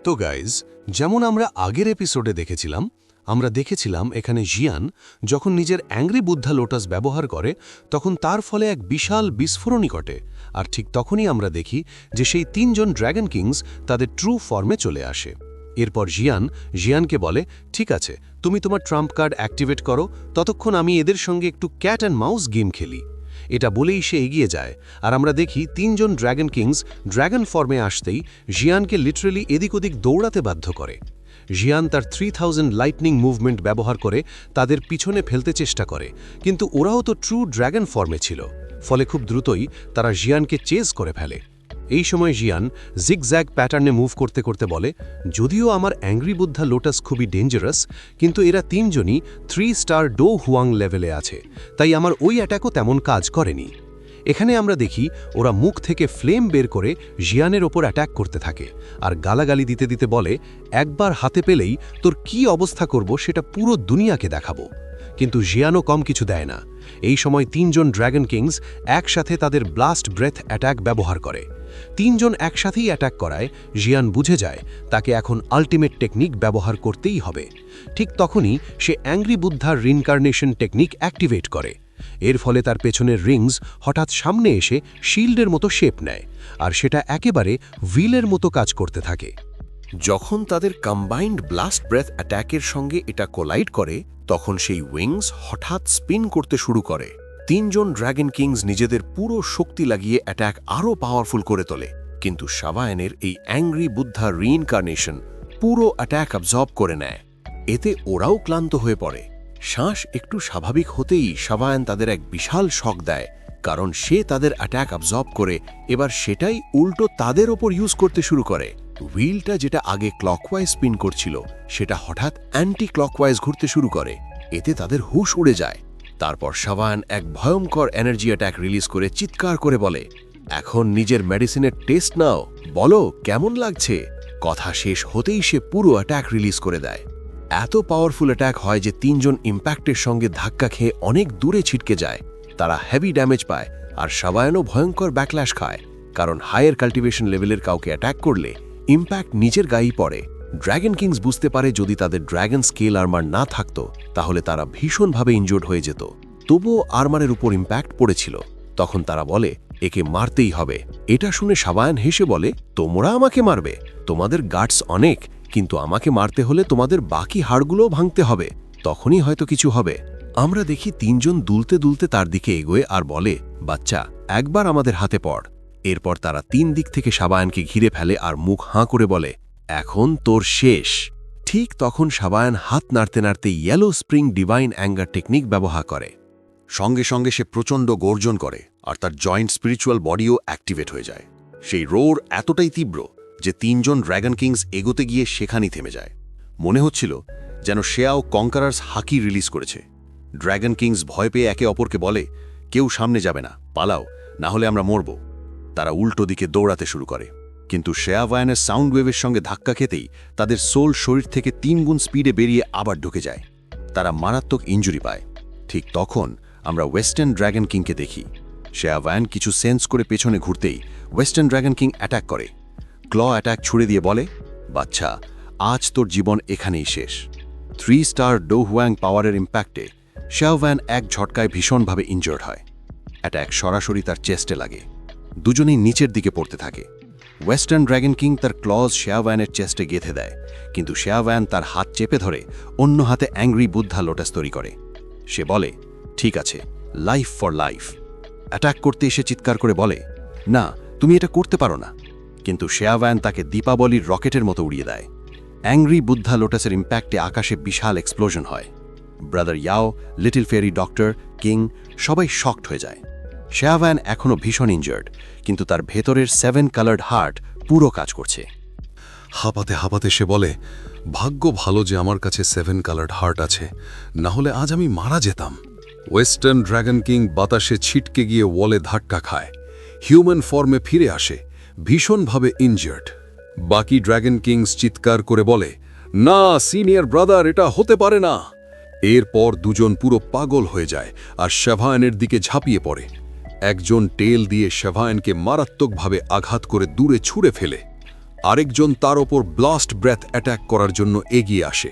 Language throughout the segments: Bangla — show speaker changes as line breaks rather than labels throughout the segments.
তো গাইজ, যেমন আমরা আগের এপিসোডে দেখেছিলাম এখানে জিয়ান যখন নিজের অ্যাংরি বুদ্ধা লোটাস ব্যবহার করে তখন তার ফলে এক বিশাল বিস্ফোরণই ঘটে। আর ঠিক তখনই আমরা দেখি যে সেই তিনজন ড্র্যাগন কিংস তাদের ট্রু ফর্মে চলে আসে। এরপর জিয়ানকে বলে, ঠিক আছে, তুমি তোমার ট্রাম্প কার্ড অ্যাক্টিভেট করো, ততক্ষণ আমি এদের সঙ্গে একটু ক্যাট অ্যান্ড মাউস গেম খেলি। এটা বলেই সে এগিয়ে যায়, আর আমরা দেখি তিনজন ড্র্যাগন কিংস ড্র্যাগন ফর্মে আসতেই জিয়ানকে লিটারেলি এদিক ওদিক দৌড়াতে বাধ্য করে। জিয়ান তার 3000 লাইটনিং মুভমেন্ট ব্যবহার করে তাদের পিছনে ফেলতে চেষ্টা করে, কিন্তু ওরাও তো ট্রু ড্র্যাগন ফর্মে ছিল, ফলে খুব দ্রুতই তারা জিয়ানকে চেজ করে ফেলে। এই সময় জিয়ান জিগজ্যাগ প্যাটার্নে মুভ করতে করতে বলে, যদিও আমার অ্যাংরি বুদ্ধা লোটাস খুবই ডেঞ্জারাস, কিন্তু এরা তিনজনই 3 স্টার ডো হুয়াং লেভেলে আছে, তাই আমার ওই অ্যাটাকও তেমন কাজ করেনি। এখানে আমরা দেখি ওরা মুখ থেকে ফ্লেম বের করে জিয়ানের ওপর অ্যাটাক করতে থাকে, আর গালাগালি দিতে দিতে বলে, একবার হাতে পেলেই তোর কি অবস্থা করব সেটা পুরো দুনিয়াকে দেখাবো। কিন্তু জিয়ানও কম কিছু দেয় না। এই সময় তিনজন ড্র্যাগন কিংস একসাথে তাদের ব্লাস্ট ব্রেথ অ্যাটাক ব্যবহার করে। তিনজন একসাথেই অ্যাটাক করায় জিয়ান বুঝে যায় তাকে এখন আল্টিমেট টেকনিক ব্যবহার করতেই হবে। ঠিক তখনই সে অ্যাংরি বুদ্ধার রিনকার্নেশন টেকনিক অ্যাক্টিভেট করে। এর ফলে তার পেছনের রিংস হঠাৎ সামনে এসে শিল্ডের মতো শেপ নেয়, আর সেটা একেবারে হুইলের মতো কাজ করতে থাকে।
যখন তাদের কম্বাইন্ড ব্লাস্ট ব্রেথ অ্যাট্যাকের সঙ্গে এটা কোলাইড করে, তখন সেই উইংস হঠাৎ স্পিন করতে শুরু করে। তিনজন ড্র্যাগন কিংস নিজেদের পুরো শক্তি লাগিয়ে অ্যাট্যাক আরও পাওয়ারফুল করে তোলে, কিন্তু শাভায়ানের এই অ্যাংরি বুদ্ধা রিইনকার্নেশন পুরো অ্যাট্যাক অ্যাবজর্ব করে নেয়। এতে ওরাও ক্লান্ত হয়ে পড়ে। শ্বাস একটু স্বাভাবিক হতেই শাভায়ান তাদের এক বিশাল শক দেয়, কারণ সে তাদের অ্যাট্যাক অ্যাবজর্ব করে এবার সেটাই উল্টো তাদের ওপর ইউজ করতে শুরু করে। হুইলটা যেটা আগে ক্লকওয়াইজ স্পিন করছিল সেটা হঠাৎ অ্যান্টি ক্লকওয়াইজ ঘুরতে শুরু করে। এতে তাদের হুঁশ উড়ে যায়। তারপর শাভায়ান এক ভয়ঙ্কর এনার্জি অ্যাটাক রিলিজ করে চিৎকার করে বলে, এখন নিজের মেডিসিনের টেস্ট নাও, বলো কেমন লাগছে। কথা শেষ হতেই সে পুরো অ্যাটাক রিলিজ করে দেয়। এত পাওয়ারফুল অ্যাটাক হয় যে তিনজন ইম্প্যাক্টের সঙ্গে ধাক্কা খেয়ে অনেক দূরে ছিটকে যায়। তারা হেভি ড্যামেজ পায়, আর শাভায়ানও ভয়ঙ্কর ব্যাকল্যাশ খায়, কারণ হায়ার কাল্টিভেশন লেভেলের কাউকে অ্যাটাক করলে ইম্প্যাক্ট নিজের গায়েই পড়ে। ড্র্যাগন কিংস বুঝতে পারে যদি তাদের ড্র্যাগন স্কেল আর্মার না থাকত তাহলে তারা ভীষণভাবে ইনজোর্ড হয়ে যেত। তবুও আর্মারের উপর ইম্প্যাক্ট পড়েছিল। তখন তারা বলে, একে মারতেই হবে। এটা শুনে শাভায়ান হেসে বলে, তোমরা আমাকে মারবে? তোমাদের গাটস অনেক, কিন্তু আমাকে মারতে হলে তোমাদের বাকি হাড়গুলোও ভাঙতে হবে, তখনই হয়তো কিছু হবে। আমরা দেখি তিনজন দুলতে দুলতে তার দিকে এগোয় আর বলে, বাচ্চা, একবার আমাদের হাতে পড়। এরপর তারা তিন দিক থেকে শাভায়ানকে ঘিরে ফেলে আর মুখ হাঁ করে বলে, এখন তোর শেষ। ঠিক তখন শাভায়ান হাত নাড়তে নাড়তে yellow spring divine anger technique ব্যবহার করে।
সঙ্গে সঙ্গে সে প্রচণ্ড গর্জন করে, আর তার জয়েন্ট স্পিরিচুয়াল বডিও অ্যাক্টিভেট হয়ে যায়। সেই রোর এতটাই তীব্র যে তিনজন ড্র্যাগন কিংস এগোতে গিয়ে সেখানেই থেমে যায়। মনে হচ্ছিল যেন শেয়াও কঙ্কারার্স হাকি রিলিজ করেছে। ড্র্যাগন কিংস ভয় পেয়ে একে অপরকে বলে, কেউ সামনে যাবে না, পালাও, না হলে আমরা মরব। তারা উল্টো দিকে দৌড়াতে শুরু করে, কিন্তু শেয়াভায়ানের সাউন্ড ওয়েভের সঙ্গে ধাক্কা খেতেই তাদের সোল শরীর থেকে 3 গুণ স্পিডে বেরিয়ে আবার ঢুকে যায়। তারা মারাত্মক ইনজুরি পায়। ঠিক তখন আমরা ওয়েস্টার্ন ড্র্যাগন কিংকে দেখি। শেয়াভায়ান কিছু সেন্স করে পেছনে ঘুরতেই ওয়েস্টার্ন ড্র্যাগন কিং অ্যাটাক করে। ক্ল অ্যাটাক ছুড়ে দিয়ে বলে, বাচ্চা, আজ তোর জীবন এখানেই শেষ। 3 স্টার ডো হুয়াং পাওয়ারের ইম্প্যাক্টে শেয়াভায়ান এক ঝটকায় ভীষণভাবে ইনজোর্ড হয়। অ্যাটাক সরাসরি তার চেস্টে লাগে। দুজনেই নিচের দিকে পড়তে থাকে। ওয়েস্টার্ন ড্র্যাগন কিং তার ক্লজ শেয়াভায়ানের চেস্টে গেঁথে দেয়, কিন্তু শেয়াভায়ান তার হাত চেপে ধরে অন্য হাতে অ্যাংরি বুদ্ধা লোটাস তৈরি করে। সে বলে, ঠিক আছে, লাইফ ফর লাইফ। অ্যাটাক করতে এসে চিৎকার করে বলে, না, তুমি এটা করতে পারো না। কিন্তু শেয়াভায়ান তাকে দীপাবলির রকেটের মতো উড়িয়ে দেয়। অ্যাংরি বুদ্ধা লোটাসের ইম্প্যাক্টে আকাশে বিশাল এক্সপ্লোশন হয়। ব্রাদার ইয়াও, লিটল ফেরি ডক্টর, কিং সবাই শকড হয়ে যায়। শেয়াভায়ান এখনও ভীষণ ইনজার্ড, কিন্তু তার ভেতরের 7 কালার্ড হার্ট পুরো কাজ করছে।
হাঁপাতে হাঁপাতে সে বলে, ভাগ্য ভালো যে আমার কাছে 7 কালার্ড হার্ট আছে, না হলে আজ আমি মারা যেতাম। ওয়েস্টার্ন ড্র্যাগন কিং বাতাসে ছিটকে গিয়ে ওয়ালে ধাক্কা খায়। হিউম্যান ফর্মে ফিরে আসে, ভীষণভাবে ইনজার্ড। বাকি ড্র্যাগন কিংস চিৎকার করে বলে, না সিনিয়র ব্রাদার, এটা হতে পারে না। এরপর দুজন পুরো পাগল হয়ে যায় আর শাভায়ানের দিকে ঝাঁপিয়ে পড়ে। একজন টেল দিয়ে শাভায়ানকে মারাত্মকভাবে আঘাত করে দূরে ছুঁড়ে ফেলে।
আরেকজন তার ওপর ব্লাস্ট ব্রেথ অ্যাটাক করার জন্য এগিয়ে আসে।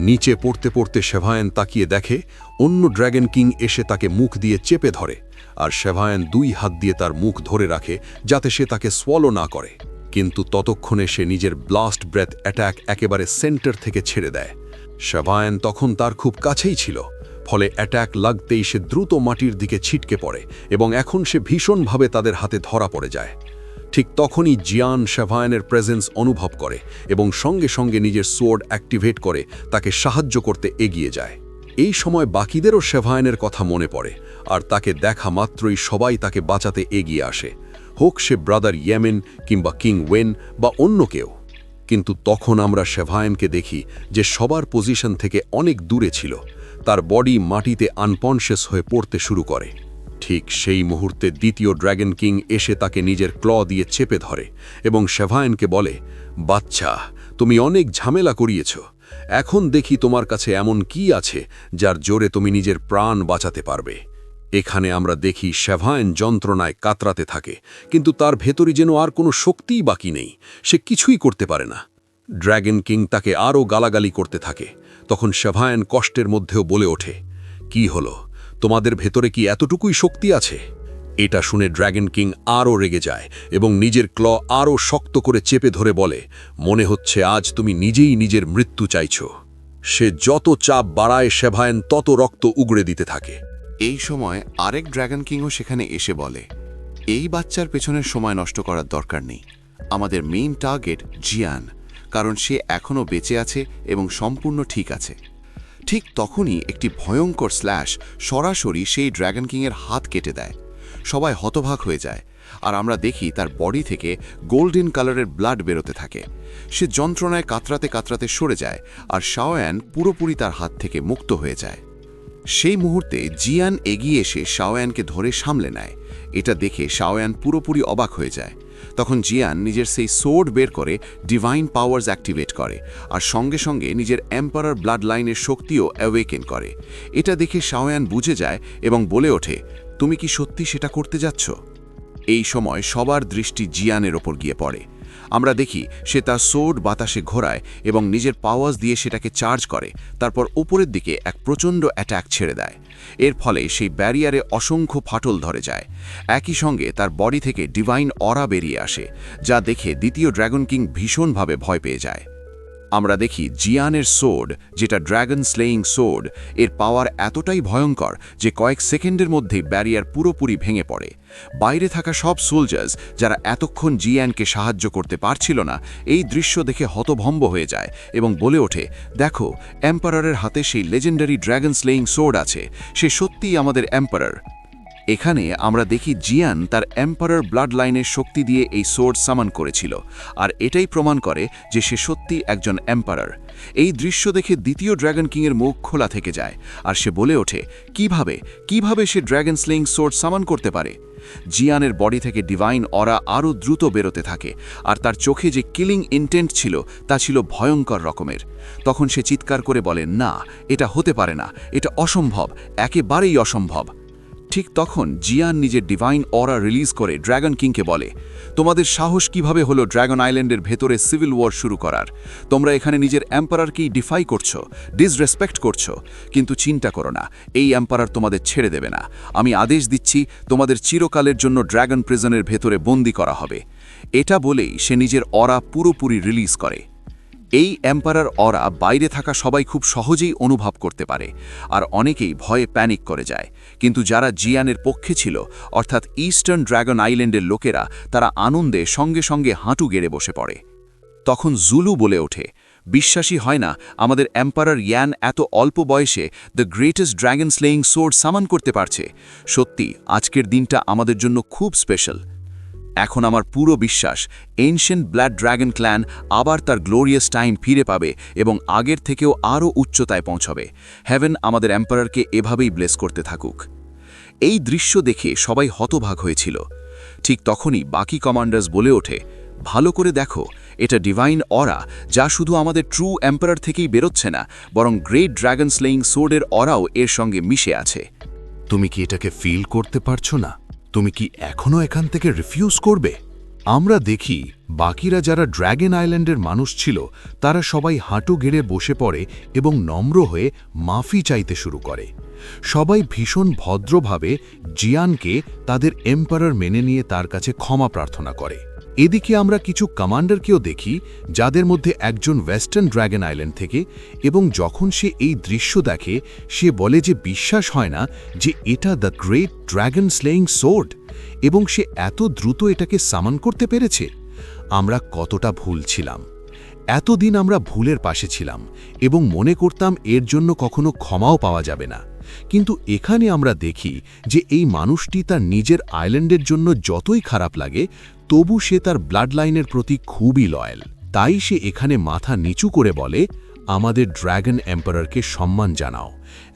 নিচে পড়তে পড়তে শেভায়েন তাকিয়ে দেখে অন্য ড্র্যাগন কিং এসে তাকে মুখ দিয়ে চেপে ধরে, আর শেভায়েন 2 হাত দিয়ে তার মুখ ধরে রাখে যাতে সে তাকে সোয়ালো না করে। কিন্তু ততক্ষণে সে নিজের ব্লাস্ট ব্রেথ অ্যাটাক একেবারে সেন্টার থেকে ছেড়ে দেয়। শেভায়েন তখন তার খুব কাছেই ছিল, ফলে অ্যাটাক লাগতেই সে দ্রুত মাটির দিকে ছিটকে পড়ে এবং এখন সে ভীষণভাবে তাদের হাতে ধরা পড়ে যায়। ঠিক তখনই জিয়ান শেভায়েনের প্রেজেন্স অনুভব করে এবং সঙ্গে সঙ্গে নিজের সোর্ড অ্যাক্টিভেট করে তাকে সাহায্য করতে এগিয়ে যায়। এই সময় বাকিদেরও শেভায়েনের কথা মনে পড়ে, আর তাকে দেখা মাত্রই সবাই তাকে বাঁচাতে এগিয়ে আসে, হোক সে ব্রাদার ইয়েমেন কিংবা কিং ওয়েন বা অন্য কেউ। কিন্তু তখন আমরা শেভায়েনকে দেখি যে সবার পজিশন থেকে অনেক দূরে ছিল। তার বডি মাটিতে আনকনশিয়াস হয়ে পড়তে শুরু করে। ঠিক সেই মুহূর্তে দ্বিতীয় ড্র্যাগন কিং এসে তাকে নিজের ক্ল দিয়ে চেপে ধরে এবং শেভায়েনকে বলে, বাচ্চা, তুমি অনেক ঝামেলা করিয়েছ। এখন দেখি তোমার কাছে এমন কি আছে যার জোরে তুমি নিজের প্রাণ বাঁচাতে পারবে। এখানে আমরা দেখি শেভায়েন যন্ত্রণায় কাতরাতে থাকে, কিন্তু তার ভেতরে যেন আর কোনো শক্তিই বাকি নেই। সে কিছুই করতে পারে না। ড্র্যাগন কিং তাকে আরও গালাগালি করতে থাকে। তখন শেভায়েন কষ্টের মধ্যেও বলে ওঠে, কি হলো, তোমাদের ভেতরে কি এতটুকুই শক্তি আছে? এটা শুনে ড্র্যাগন কিং আরও রেগে যায় এবং নিজের ক্ল আরও শক্ত করে চেপে ধরে বলে, মনে হচ্ছে আজ তুমি নিজেই নিজের মৃত্যু চাইছ। সে যত চাপ বাড়ায় শেভায়েন তত রক্ত উগড়ে দিতে থাকে।
এই সময় আরেক ড্র্যাগন কিংও সেখানে এসে বলে, এই বাচ্চার পেছনের সময় নষ্ট করার দরকার নেই। আমাদের মেইন টার্গেট জিয়ান, কারণ সে এখনও বেঁচে আছে এবং সম্পূর্ণ ঠিক আছে। ঠিক তখনই একটি ভয়ঙ্কর স্ল্যাশ সরাসরি সেই ড্র্যাগন কিংয়ের হাত কেটে দেয়। সবাই হতবাক হয়ে যায়, আর আমরা দেখি তার বডি থেকে গোল্ডেন কালারের ব্লাড বেরোতে থাকে। সে যন্ত্রণায় কাতরাতে কাতরাতে সরে যায়, আর শাওয়ান পুরোপুরি তার হাত থেকে মুক্ত হয়ে যায়। সেই মুহূর্তে জিয়ান এগিয়ে এসে শাওয়ানকে ধরে সামলে নেয়। এটা দেখে শাওয়ান পুরোপুরি অবাক হয়ে যায়। তখন জিয়ান নিজের সেই সোর্ড বের করে ডিভাইন পাওয়ার্স অ্যাক্টিভেট করে, আর সঙ্গে সঙ্গে নিজের এম্পারার ব্লাড লাইনের শক্তিও অ্যাওয়েকেন করে। এটা দেখে শাওয়ান বুঝে যায় এবং বলে ওঠে, তুমি কি সত্যি সেটা করতে যাচ্ছ? এই সময় সবার দৃষ্টি জিয়ানের ওপর গিয়ে পড়ে। আমরা দেখি সে তার সোর্ড বাতাসে ঘোরায় এবং নিজের পাওয়ার্স দিয়ে সেটাকে চার্জ করে, তারপর উপরের দিকে এক প্রচণ্ড অ্যাটাক ছেড়ে দেয়। এর ফলে সেই ব্যারিয়ারে অসংখ্য ফাটল ধরে যায়। একই সঙ্গে তার বডি থেকে ডিভাইন অরা বেরিয়ে আসে, যা দেখে দ্বিতীয় ড্র্যাগন কিং ভীষণভাবে ভয় পেয়ে যায়। আমরা দেখি জিয়ানের সোর্ড, যেটা ড্র্যাগন স্লেইং সোর্ড, এর পাওয়ার এতটাই ভয়ঙ্কর যে কয়েক সেকেন্ডের মধ্যেই ব্যারিয়ার পুরোপুরি ভেঙে পড়ে। বাইরে থাকা সব সোলজার্স, যারা এতক্ষণ জিয়ানকে সাহায্য করতে পারছিল না, এই দৃশ্য দেখে হতভম্ব হয়ে যায় এবং বলে ওঠে, দেখো, এম্পারারের হাতে সেই লেজেন্ডারি ড্র্যাগন স্লেইং সোর্ড আছে। সে সত্যিই আমাদের এম্পারার। এখানে আমরা দেখি জিয়ান তার এম্পারার ব্লাড লাইনের শক্তি দিয়ে এই সোর্ড সামান করেছিল, আর এটাই প্রমাণ করে যে সে সত্যি একজন এম্পারার। এই দৃশ্য দেখে দ্বিতীয় ড্র্যাগন কিংয়ের মুখ খোলা থেকে যায়, আর সে বলে ওঠে, কিভাবে সে ড্র্যাগন স্লেইং সোর্ড সামান করতে পারে? জিয়ানের বডি থেকে ডিভাইন অরা আরও দ্রুত বেরোতে থাকে, আর তার চোখে যে কিলিং ইন্টেন্ট ছিল তা ছিল ভয়ঙ্কর রকমের। তখন সে চিৎকার করে বলে, না, এটা হতে পারে না, এটা অসম্ভব, একেবারেই অসম্ভব। ঠিক তখন জিয়ান নিজের ডিভাইন অরা রিলিজ করে ড্র্যাগন কিংকে বলে, তোমাদের সাহস কিভাবে হলো ড্র্যাগন আইল্যান্ডের ভেতরে সিভিল ওয়ার শুরু করার? তোমরা এখানে নিজের এম্পারারকেই ডিফাই করছো, ডিসরেসপেক্ট করছো। কিন্তু চিন্তা করো না, এই এম্পারার তোমাদের ছেড়ে দেবে না। আমি আদেশ দিচ্ছি, তোমাদের চিরকালের জন্য ড্র্যাগন প্রিজনের ভেতরে বন্দি করা হবে। এটা বলেই সে নিজের অরা পুরোপুরি রিলিজ করে। এই এম্পারার অরা বাইরে থাকা সবাই খুব সহজেই অনুভব করতে পারে, আর অনেকেই ভয়ে প্যানিক করে যায়। কিন্তু যারা জিয়ানের পক্ষে ছিল, অর্থাৎ ইস্টার্ন ড্র্যাগন আইল্যান্ডের লোকেরা, তারা আনন্দে সঙ্গে সঙ্গে হাঁটু গেড়ে বসে পড়ে। তখন জুলু বলে ওঠে, বিশ্বাসই হয় না আমাদের এম্পারার ইয়ান এত অল্প বয়সে দ্য গ্রেটেস্ট ড্র্যাগন স্লেইং সোর্ড সামান করতে পারছে। সত্যি আজকের দিনটা আমাদের জন্য খুব স্পেশাল। এখন আমার পুরো বিশ্বাস, এনশিয়েন্ট ব্লাড ড্র্যাগন ক্ল্যান আবার তার গ্লোরিয়াস টাইম ফিরে পাবে এবং আগের থেকেও আরও উচ্চতায় পৌঁছবে। হেভেন আমাদের এম্পারারকে এভাবেই ব্লেস করতে থাকুক। এই দৃশ্য দেখে সবাই হতবাক হয়েছিল। ঠিক তখনই বাকি কমান্ডার্স বলে ওঠে, ভালো করে দেখো, এটা ডিভাইন অরা, যা শুধু আমাদের ট্রু এম্পারার থেকেই বেরোচ্ছে না, বরং গ্রেট ড্র্যাগন স্লেইং সোর্ডের অরাও এর সঙ্গে মিশে আছে।
তুমি কি এটাকে ফিল করতে পারছো না? তুমি কি এখনও এখান থেকে রিফিউজ করবে? আমরা দেখি বাকিরা যারা ড্র্যাগন আইল্যান্ডের মানুষ ছিল তারা সবাই হাঁটু গেড়ে বসে পড়ে এবং নম্র হয়ে মাফি চাইতে শুরু করে। সবাই ভীষণ ভদ্রভাবে জিয়ানকে তাদের এম্পারার মেনে নিয়ে তার কাছে ক্ষমা প্রার্থনা করে। এদিকে আমরা কিছু কমান্ডারকেও দেখি যাদের মধ্যে একজন ওয়েস্টার্ন ড্র্যাগন আইল্যান্ড থেকে, এবং যখন সে এই দৃশ্য দেখে সে বলে যে বিশ্বাস হয় না যে এটা দ্য গ্রেট ড্র্যাগন স্লেইং সোর্ড, এবং সে এত দ্রুত এটাকে সামান করতে পেরেছে। আমরা কতটা ভুল ছিলাম। এতদিন আমরা ভুলের পাশে ছিলাম এবং মনে করতাম এর জন্য কখনো ক্ষমাও পাওয়া যাবে না, কিন্তু এখানে আমরা দেখি যে এই মানুষটি তার নিজের আইল্যান্ডের জন্য যতই খারাপ লাগে তবু সে তার ব্লাড লাইনের প্রতি খুবই লয়াল। তাই সে এখানে মাথা নিচু করে বলে, আমাদের ড্র্যাগন এম্পারারকে সম্মান জানাও।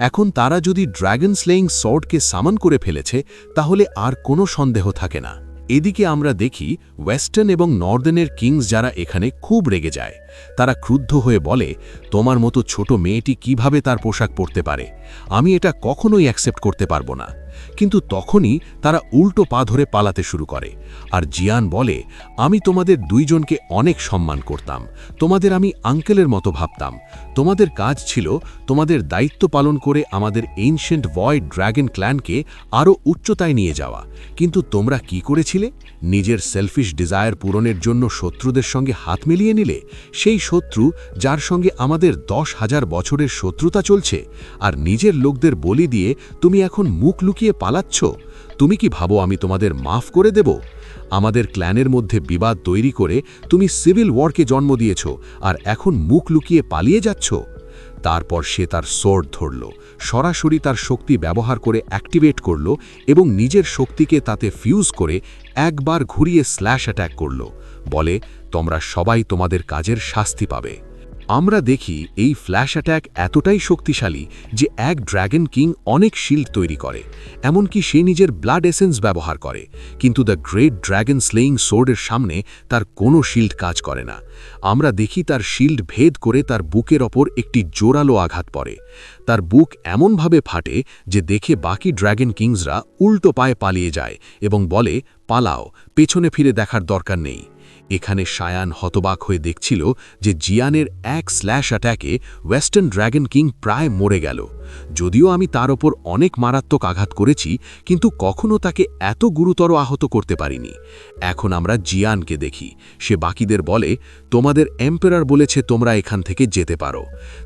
এখন তারা যদি ড্র্যাগন স্লেইং সর্ডকে সামান করে ফেলেছে তাহলে আর কোনো সন্দেহ থাকে না। এদিকে আমরা দেখি ওয়েস্টার্ন এবং নর্দার্নের কিংস যারা এখানে খুব রেগে যায়। তারা ক্রুদ্ধ হয়ে বলে, তোমার মতো ছোট মেয়েটি কিভাবে তার পোশাক পরতে পারে? আমি এটা কখনোই অ্যাকসেপ্ট করতে পারবো না। কিন্তু তখনই তারা উল্টো পা ধরে পালাতে শুরু করে। আর জিয়ান বলে, আমি তোমাদের দুইজনকে অনেক সম্মান করতাম, তোমাদের আমি আঙ্কেলের মতো ভাবতাম। তোমাদের কাজ ছিল তোমাদের দায়িত্ব পালন করে আমাদের এনশিয়েন্ট ভয়েড ড্র্যাগন ক্ল্যানকে আরও উচ্চতায় নিয়ে যাওয়া। কিন্তু তোমরা কি করেছিলে? নিজের সেলফিশ ডিজায়ার পূরণের জন্য শত্রুদের সঙ্গে হাত মিলিয়ে নিলে। সেই শত্রু যার সঙ্গে আমাদের 10,000 বছরের শত্রুতা চলছে, আর নিজের লোকদের বলি দিয়ে তুমি এখন মুখ লুকিয়ে পালাচ্ছ। তুমি কি ভাবো আমি তোমাদের মাফ করে দেব? আমাদের ক্ল্যানের মধ্যে বিবাদ তৈরি করে তুমি সিভিল ওয়ারকে জন্ম দিয়েছ, আর এখন মুখ লুকিয়ে পালিয়ে যাচ্ছ। তারপর সে তার সোর্ড ধরল, সরাসরি তার শক্তি ব্যবহার করে অ্যাক্টিভেট করল এবং নিজের শক্তিকে তাতে ফিউজ করে একবার ঘুরিয়ে স্ল্যাশ অ্যাট্যাক করল। বলে, তোমরা সবাই তোমাদের কাজের শাস্তি পাবে। আমরা দেখি এই ফ্ল্যাশ অ্যাট্যাক এতটাই শক্তিশালী যে এক ড্র্যাগন কিং অনেক শিল্ড তৈরি করে, এমনকি সে নিজের ব্লাড এসেন্স ব্যবহার করে। কিন্তু দ্য গ্রেট ড্র্যাগন স্লেইং সোর্ডের সামনে তার কোনো শিল্ড কাজ করে না। আমরা দেখি তার শিল্ড ভেদ করে তার বুকের ওপর একটি জোরালো আঘাত পড়ে। তার বুক এমনভাবে ফাটে যে দেখে বাকি ড্র্যাগন কিংসরা উল্টো পায়ে পালিয়ে যায় এবং বলে, পালাও, পেছনে ফিরে দেখার দরকার নেই। এখানে শায়ান হতবাক হয়ে দেখছিল যে জিয়ানের এক স্ল্যাশ অ্যাট্যাকে ওয়েস্টার্ন ড্র্যাগন কিং প্রায় মরে গেল। যদিও আমি তার ওপর অনেক মারাত্মক আঘাত করেছি, কিন্তু কখনো তাকে এত গুরুতর আহত করতে পারিনি। এখন আমরা জিয়ানকে দেখি। সে বাকিদের বলে, তোমাদের এম্পারার বলেছে তোমরা এখান থেকে যেতে পারো।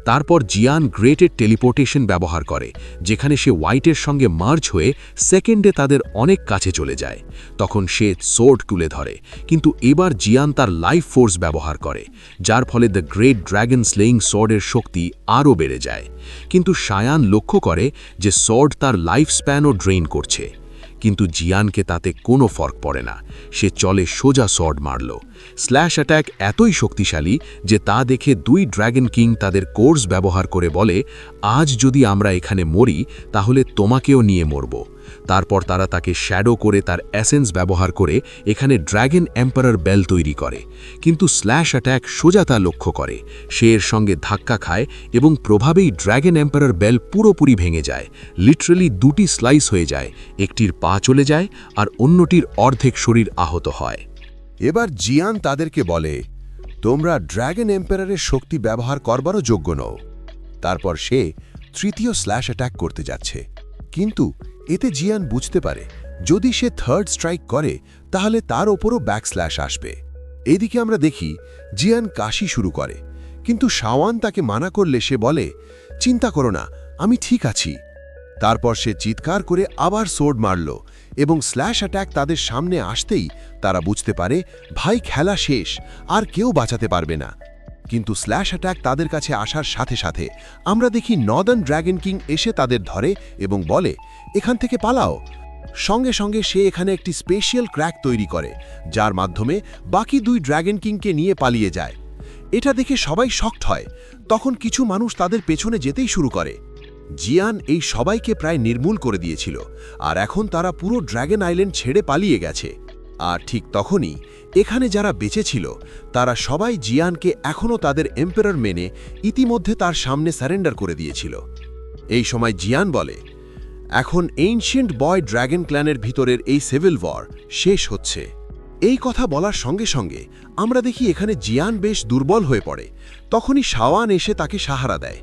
তারপর জিয়ান গ্রেটের টেলিপোর্টেশন ব্যবহার করে, যেখানে সে হোয়াইটের সঙ্গে মার্জ হয়ে সেকেন্ডে তাদের অনেক কাছে চলে যায়। তখন সে সোর্ড তুলে ধরে, কিন্তু এবার জিয়ান তার লাইফ ফোর্স ব্যবহার করে, যার ফলে দ্য গ্রেট ড্র্যাগন স্লেইং সোর্ডের শক্তি আরও বেড়ে যায়। কিন্তু শায়ান লক্ষ্য করে যে সোর্ড তার লাইফ স্প্যানও ড্রেইন করছে। কিন্তু জিয়ানকে তাতে কোনো ফর্ক পড়ে না। সে চলে সোজা সোর্ড মারল। স্ল্যাশ অ্যাট্যাক এতই শক্তিশালী যে তা দেখে দুই ড্র্যাগন কিং তাদের কোর্স ব্যবহার করে বলে, আজ যদি আমরা এখানে মরি তাহলে তোমাকেও নিয়ে মরব। তারপর তারা তাকে শ্যাডো করে তার এসেন্স ব্যবহার করে এখানে ড্র্যাগন এম্পারার বেল তৈরি করে। কিন্তু স্ল্যাশ অ্যাট্যাক সোজা তা লক্ষ্য করে। সে এর সঙ্গে ধাক্কা খায় এবং প্রভাবেই ড্র্যাগন এম্পারার বেল পুরোপুরি ভেঙে যায়। লিটারালি দুটি স্লাইস হয়ে যায়, একটির পা চলে যায় আর অন্যটির অর্ধেক শরীর আহত হয়।
এবার জিয়ান তাদেরকে বলে, তোমরা ড্র্যাগন এম্পারারের শক্তি ব্যবহার করবারও যোগ্য নও। তারপর সে তৃতীয় স্ল্যাশ অ্যাট্যাক করতে যাচ্ছে, কিন্তু এতে জিয়ান বুঝতে পারে যদি সে থার্ড স্ট্রাইক করে তাহলে তার ওপরও ব্যাকস্ল্যাশ আসবে। এদিকে আমরা দেখি জিয়ান কাশি শুরু করে, কিন্তু শাওয়ান তাকে মানা করলে সে বলে, চিন্তা করো না, আমি ঠিক আছি। তারপর সে চিৎকার করে আবার সোর্ড মারল এবং স্ল্যাশ অ্যাট্যাক তাদের সামনে আসতেই তারা বুঝতে পারে ভাই খেলা শেষ, আর কেউ বাঁচাতে পারবে না। কিন্তু স্ল্যাশ অ্যাট্যাক তাদের কাছে আসার সাথে সাথে আমরা দেখি নর্দার্ন ড্র্যাগন কিং এসে তাদের ধরে এবং বলে, এখান থেকে পালাও। সঙ্গে সঙ্গে সে এখানে একটি স্পেশাল ক্র্যাক তৈরি করে, যার মাধ্যমে বাকি দুই ড্র্যাগন কিংকে নিয়ে পালিয়ে যায়। এটা দেখে সবাই শকড হয়। তখন কিছু মানুষ তাদের পেছনে যেতেই শুরু করে। জিয়ান এই সবাইকে প্রায় নির্মূল করে দিয়েছিল, আর এখন তারা পুরো ড্র্যাগন আইল্যান্ড ছেড়ে পালিয়ে গেছে। আর ঠিক তখনই এখানে যারা বেঁচে ছিল তারা সবাই জিয়ানকে এখনও তাদের এম্পারার মেনে ইতিমধ্যে তার সামনে সারেন্ডার করে দিয়েছিল। এই সময় জিয়ান বলে, এখন এনশিয়েন্ট বয় ড্র্যাগন ক্ল্যানের ভিতরের এই সিভিল ওয়ার শেষ হচ্ছে। এই কথা বলার সঙ্গে সঙ্গে আমরা দেখি এখানে জিয়ান বেশ দুর্বল হয়ে পড়ে। তখনই শাওয়ান এসে তাকে সাহারা দেয়।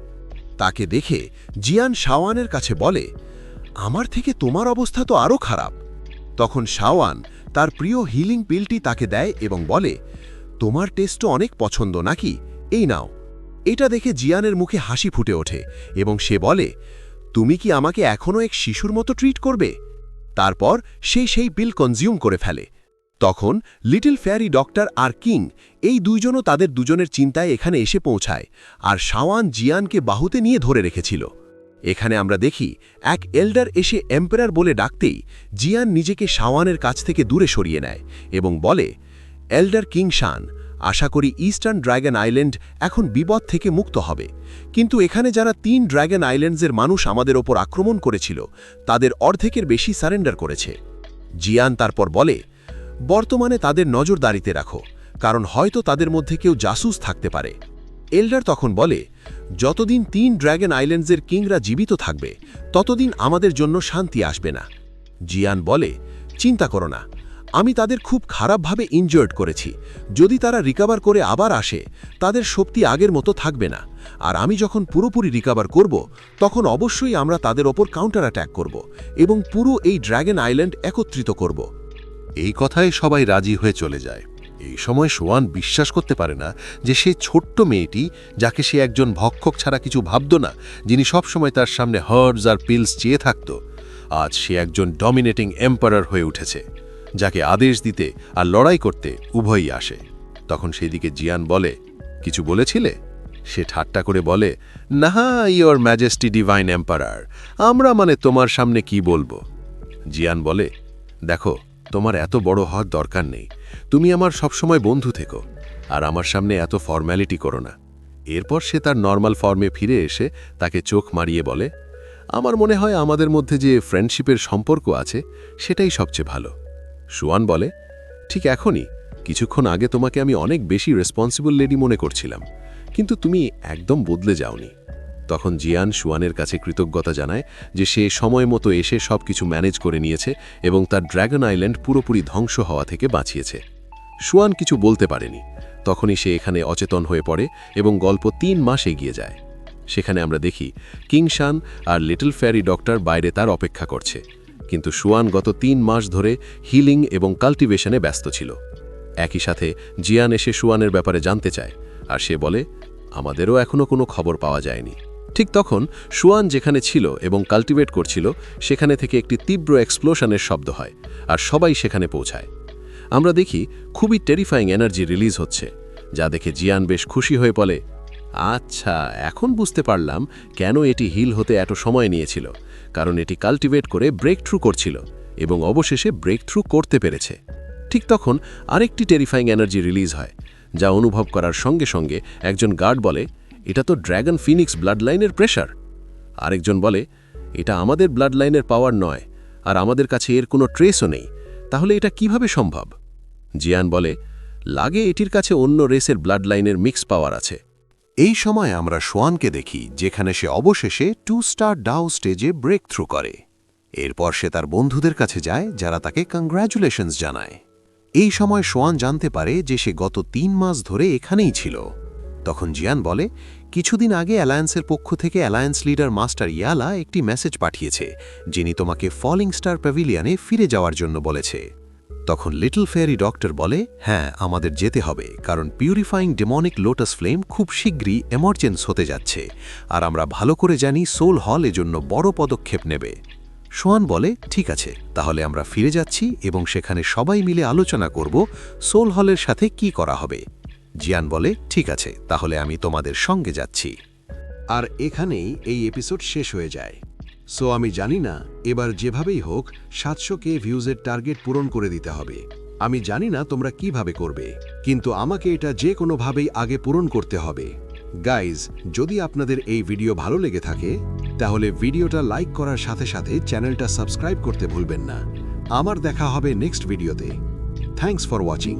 তাকে দেখে জিয়ান শাওয়ানের কাছে বলে, আমার থেকে তোমার অবস্থা তো আরও খারাপ। তখন শাওয়ান তার প্রিয় হিলিং পিলটি তাকে দেয় এবং বলে, তোমার টেস্টও অনেক পছন্দ নাকি, এই নাও। এটা দেখে জিয়ানের মুখে হাসি ফুটে ওঠে এবং সে বলে, তুমি কি আমাকে এখনও এক শিশুর মতো ট্রিট করবে? তারপর সেই পিল কনজিউম করে ফেলে। তখন লিটল ফেয়ারি ডক্টর আর কিং এই দুইজনও তাদের দুজনের চিন্তায় এখানে এসে পৌঁছায়, আর শাওয়ান জিয়ানকে বাহুতে নিয়ে ধরে রেখেছিল। এখানে আমরা দেখি এক এল্ডার এসে এম্পারার বলে ডাকতেই জিয়ান নিজেকে শাওয়ানের কাছ থেকে দূরে সরিয়ে নেয় এবং বলে, এল্ডার কিং শান, আশা করি ইস্টার্ন ড্রাগন আইল্যান্ড এখন বিপদ থেকে মুক্ত হবে, কিন্তু এখানে যারা 3 ড্রাগন আইল্যান্ডসের মানুষ আমাদের ওপর আক্রমণ করেছিল তাদের অর্ধেকের বেশি সারেন্ডার করেছে। জিয়ান তারপর বলে, বর্তমানে তাদের নজরদারিতে রাখো, কারণ হয়তো তাদের মধ্যে কেউ জাসুস থাকতে পারে। এল্ডার তখন বলে, যতদিন 3 ড্রাগন আইল্যান্ডসের কিংরা জীবিত থাকবে ততদিন আমাদের জন্য শান্তি আসবে না। জিয়ান বলে, চিন্তা করো না, আমি তাদের খুব খারাপভাবে ইনজার্ড করেছি। যদি তারা রিকভার করে আবার আসে তাদের শক্তি আগের মতো থাকবে না, আর আমি যখন পুরোপুরি রিকভার করব তখন অবশ্যই আমরা তাদের ওপর কাউন্টার অ্যাট্যাক করব এবং পুরো এই ড্রাগন আইল্যান্ড একত্রিত করব।
এই কথায় সবাই রাজি হয়ে চলে যায়। এই সময় সোয়ান বিশ্বাস করতে পারে না যে সেই ছোট্ট মেয়েটি, যাকে সে একজন ভক্ষক ছাড়া কিছু ভাবত না, যিনি সবসময় তার সামনে হার্বস আর পিলস চেয়ে থাকত, আজ সে একজন ডমিনেটিং এম্পারার হয়ে উঠেছে, যাকে আদেশ দিতে আর লড়াই করতে উভয়ই আসে। তখন সেদিকে জিয়ান বলে, কিছু বলেছিলে? সে ঠাট্টা করে বলে, না, ইয়োর ম্যাজেস্টি ডিভাইন এম্পারার, আমরা মানে তোমার সামনে কি বলবো। জিয়ান বলে, দেখো, তোমার এত বড় হওয়ার দরকার নেই, তুমি আমার সবসময় বন্ধু থেকো, আর আমার সামনে এত ফর্ম্যালিটি করো না। এরপর সে তার নর্মাল ফর্মে ফিরে এসে তাকে চোখ মারিয়ে বলে, আমার মনে হয় আমাদের মধ্যে যে ফ্রেন্ডশিপের সম্পর্ক আছে সেটাই সবচেয়ে ভালো। সোয়ান বলে, ঠিক এখনই, কিছুক্ষণ আগে তোমাকে আমি অনেক বেশি রেসপন্সিবল লেডি মনে করছিলাম, কিন্তু তুমি একদম বদলে যাওনি। তখন জিয়ান সোয়ানের কাছে কৃতজ্ঞতা জানায় যে সে সময় মতো এসে সব কিছু ম্যানেজ করে নিয়েছে এবং তার ড্রাগন আইল্যান্ড পুরোপুরি ধ্বংস হওয়া থেকে বাঁচিয়েছে। সোয়ান কিছু বলতে পারেনি, তখনই সে এখানে অচেতন হয়ে পড়ে এবং গল্প 3 মাস এগিয়ে যায়। সেখানে আমরা দেখি কিং শান আর লিটল ফেয়ারি ডক্টর বাইরে তার অপেক্ষা করছে, কিন্তু সোয়ান গত 3 মাস ধরে হিলিং এবং কাল্টিভেশনে ব্যস্ত ছিল। একই সাথে জিয়ান এসে সোয়ানের ব্যাপারে জানতে চায়, আর সে বলে, আমাদেরও এখনও কোনো খবর পাওয়া যায়নি। ঠিক তখন সোয়ান যেখানে ছিল এবং কাল্টিভেট করছিল সেখানে থেকে একটি তীব্র এক্সপ্লোশনের শব্দ হয়, আর সবাই সেখানে পৌঁছায়। আমরা দেখি খুবই টেরিফাইং এনার্জি রিলিজ হচ্ছে, যা দেখে জিয়ান বেশ খুশি হয়ে বলে, আচ্ছা, এখন বুঝতে পারলাম কেন এটি হিল হতে এত সময় নিয়েছিল, কারণ এটি কাল্টিভেট করে ব্রেক থ্রু করছিল এবং অবশেষে ব্রেক থ্রু করতে পেরেছে। ঠিক তখন আরেকটি টেরিফাইং এনার্জি রিলিজ হয়, যা অনুভব করার সঙ্গে সঙ্গে একজন গার্ড বলে, এটা তো ড্র্যাগন ফিনিক্স ব্লাড লাইনের প্রেশার। আরেকজন বলে, এটা আমাদের ব্লাড লাইনের পাওয়ার নয়, আর আমাদের কাছে এর কোনো ট্রেসও নেই, তাহলে এটা কিভাবে সম্ভব? জিয়ান বলে, লাগে এটির কাছে অন্য রেসের ব্লাড লাইনের মিক্স পাওয়ার আছে। এই সময় আমরা সোয়ানকে দেখি যেখানে সে অবশেষে 2 স্টার ডাও স্টেজে ব্রেক থ্রু করে। এরপর সে তার বন্ধুদের কাছে যায়, যারা তাকে কংগ্র্যাচুলেশনস জানায়। এই সময় সোয়ান জানতে পারে যে সে গত 3 মাস ধরে এখানেই ছিল। তখন জিয়ান বলে, কিছুদিন আগে অ্যালায়েন্সের পক্ষ থেকে অ্যালায়েন্স লিডার মাস্টার ইয়ালা একটি মেসেজ পাঠিয়েছে, যিনি তোমাকে ফলিং স্টার প্যাভিলিয়নে ফিরে যাওয়ার জন্য বলেছে। তখন লিটল ফেয়ারি ডক্টর বলে, হ্যাঁ, আমাদের যেতে হবে, কারণ পিউরিফাইং ডেমনিক লোটাস ফ্লেম খুব শীঘ্রই এমার্জেন্স হতে যাচ্ছে, আর আমরা ভালো করে জানি সোল হল এজন্য বড় পদক্ষেপ নেবে। সোয়ান বলে, ঠিক আছে, তাহলে আমরা ফিরে যাচ্ছি এবং সেখানে সবাই মিলে আলোচনা করব সোল হলের সাথে কি করা হবে। জিয়ান বলে, ঠিক আছে, তাহলে আমি তোমাদের সঙ্গে যাচ্ছি। আর এখানেই এই এপিসোড শেষ হয়ে যায়। সো আমি জানি না, এবার যেভাবেই হোক 700K ভিউজের টার্গেট পূরণ করে দিতে হবে। আমি জানি না তোমরা কিভাবে করবে, কিন্তু আমাকে এটা যে কোনোভাবেই আগে পূরণ করতে হবে। গাইজ, যদি আপনাদের এই ভিডিও ভালো লেগে থাকে তাহলে ভিডিওটা লাইক করার সাথে সাথে চ্যানেলটা সাবস্ক্রাইব করতে ভুলবেন না। আমার দেখা হবে নেক্সট ভিডিওতে। Thanks for watching.